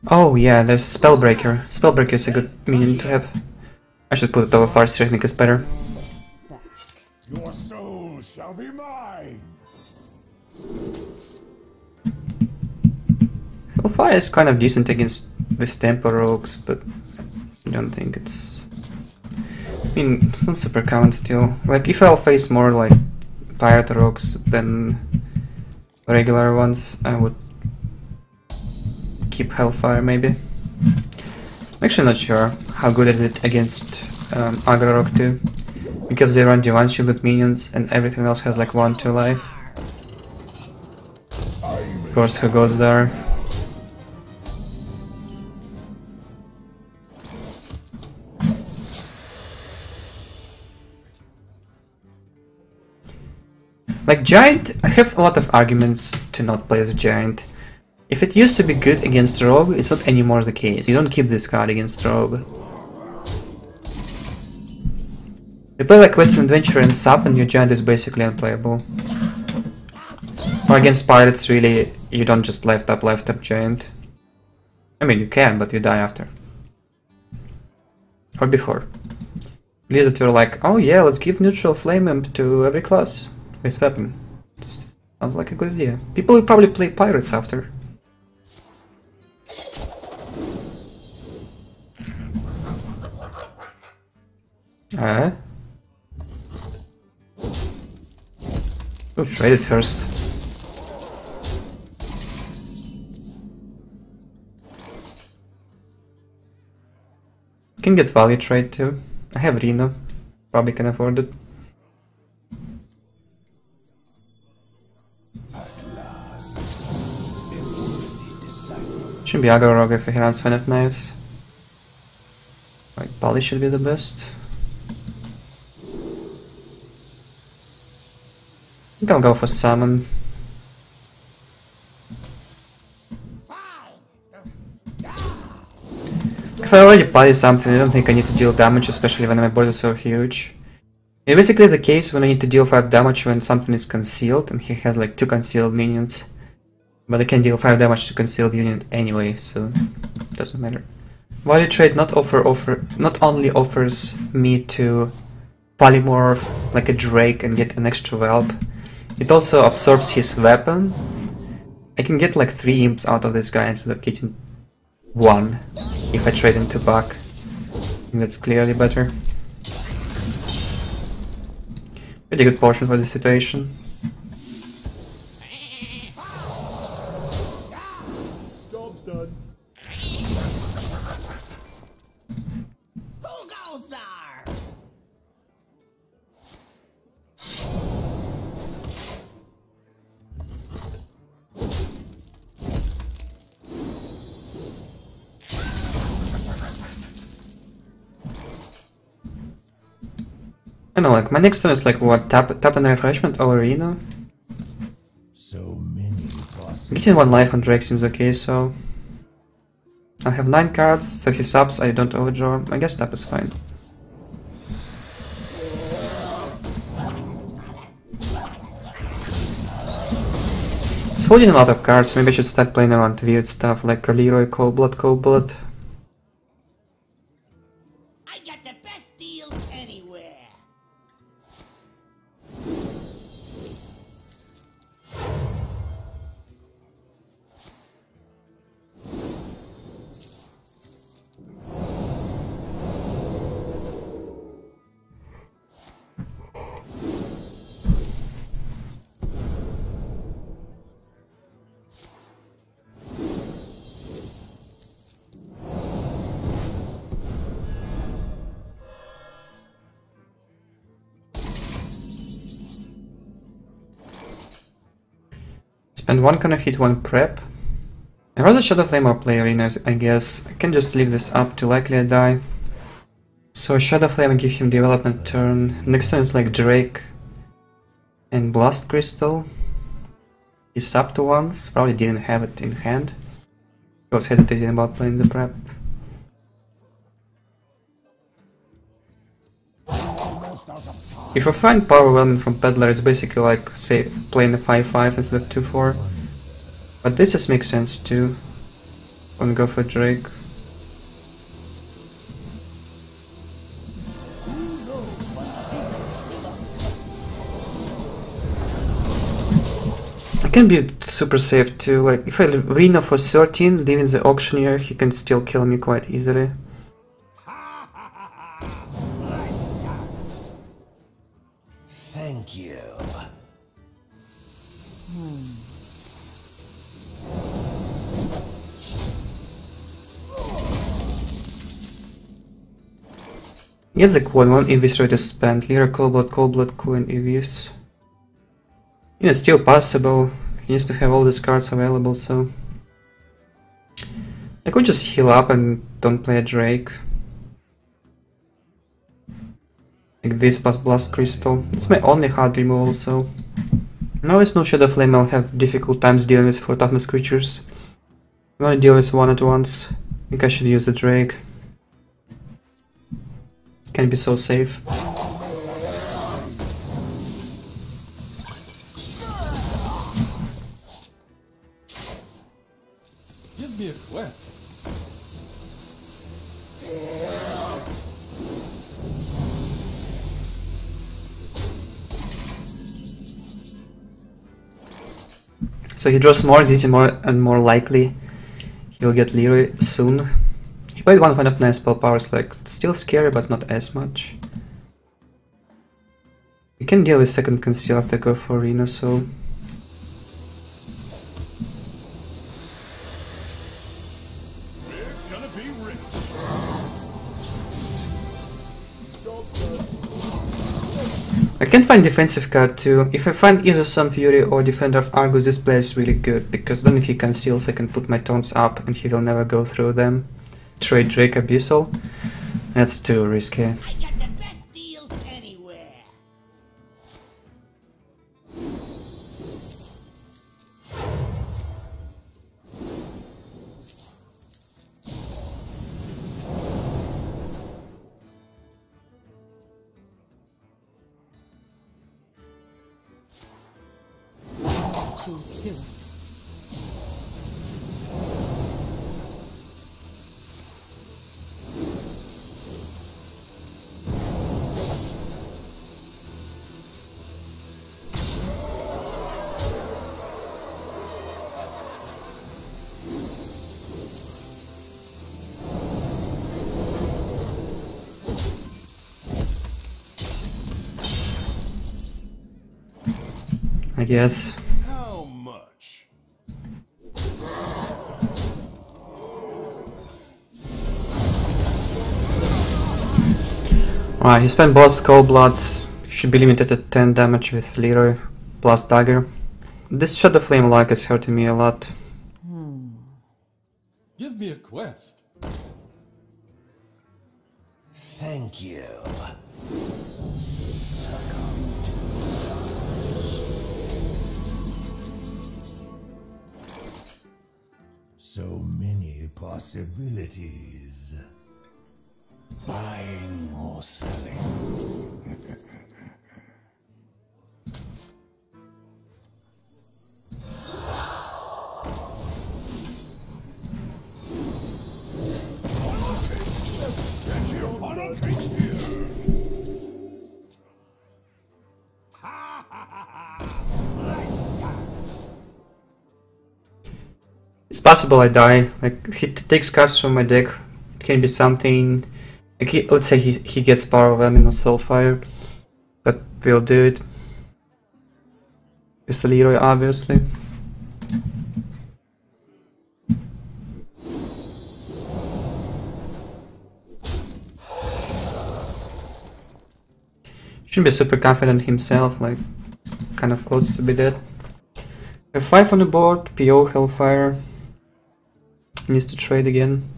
Oh yeah, there's Spellbreaker. Spellbreaker is a good minion to have. I should put it over Farseer, I think it's better. Your soul shall be mine. Well, Fire is kind of decent against these Tempo rogues, but I don't think it's... I mean, it's not super common still. Like, if I'll face more like Pirate rogues than regular ones, I would keep Hellfire maybe. I'm actually not sure how good is it against Aggro Rogue too, because they run D1 shielded minions and everything else has like 1-2 life. Of course, who goes there? Like Giant, I have a lot of arguments to not play as a Giant. If it used to be good against Rogue, it's not anymore the case. You don't keep this card against Rogue. You play like Quest and Adventure and Sub and your Giant is basically unplayable. Or against Pirates, really, you don't just left up Giant. I mean, you can, but you die after. Or before. Blizzard were like, oh yeah, let's give neutral flame imp to every class. This weapon. Sounds like a good idea. People will probably play Pirates after. Oh, trade it first. Can get value trade too. I have Reno. Probably can afford it. Should be Aggro Rogue if he runs Sven of Knives. Like, Bali should be the best. I think I'll go for Summon. If I already play something, I don't think I need to deal damage, especially when my board is so huge. It basically is a case when I need to deal 5 damage when something is concealed, and he has like 2 concealed minions. But I can deal 5 damage to concealed unit anyway, so it doesn't matter. Value trade not only offers me to polymorph like a Drake and get an extra Whelp, it also absorbs his weapon. I can get like 3 imps out of this guy instead of getting 1 if I trade into Buck. I think that's clearly better. Pretty good portion for this situation. I know, like my next turn is like what, tap and refreshment over Reno? So many Getting 1 life on Drake seems okay, so I have 9 cards, so he subs, I don't overdraw. I guess tap is fine. It's holding a lot of cards, maybe I should start playing around weird stuff like Leroy, Cold Blood. I got the best deals anywhere. Spend 1 kind of hit, 1 prep. I'd rather Shadow Flame or play Arena, I guess. I can just leave this up to likely I die. So Shadow Flame and give him development turn. Next turn is like Drake and Blast Crystal. He's sub to once, probably didn't have it in hand. He was hesitating about playing the prep. If I find Power Whelming from Peddler, it's basically like, say, playing a 5-5 instead of 2-4. But this just makes sense too. Wanna go for Drake. It can be super safe too, like if I Reno for 13, leaving the auctioneer, he can still kill me quite easily. Thank you. Yes, the quad one EVs ready to spend. Lyra, Coldblood, Queen, EVs. Yeah, it's still possible. He needs to have all these cards available, so I could just heal up and don't play a Drake. Like this plus Blast Crystal. It's my only hard removal, so now it's no Shadow Flame, I'll have difficult times dealing with 4 toughness creatures. I'm gonna deal with one at once. I think I should use the Drake. Can be so safe. Give me a quest. So he draws more, easy more and more likely he'll get Leroy soon. He played one of nice spell powers, like still scary but not as much. You can deal with second conceal after go for Reno, so I can find defensive card too. If I find either Sun Fury or Defender of Argus, this play is really good, because then if he conceals I can put my taunts up and he will never go through them. Trade Drake Abyssal. That's too risky. I got the best deals anywhere. Choose to. I guess. How much? Alright, he spent both Skull Bloods. He should be limited at 10 damage with Leroy plus Dagger. This Shadow Flame like is hurting me a lot. Give me a quest. Thank you. So many possibilities. Buying or selling. It's possible I die. Like, he takes cards from my deck. It can be something. Like, let's say he gets Power of Vermin or Soulfire. But we'll do it. It's the Leroy, obviously. Shouldn't be super confident himself, like, kind of close to be dead. We have 5 on the board, PO, Hellfire. He needs to trade again.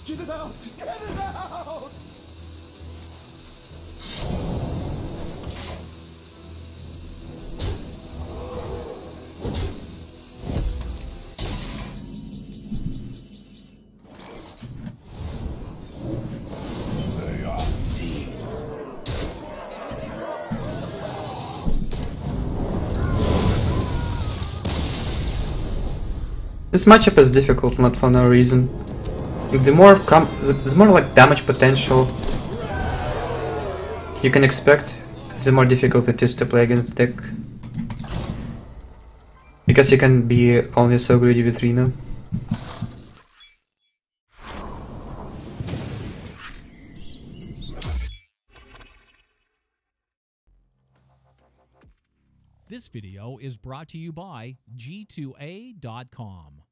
Get it out! Get it out! They are deep. This matchup is difficult, not for no reason. The more like damage potential you can expect, the more difficult it is to play against deck. Because you can be only so greedy with Reno. This video is brought to you by G2A.com.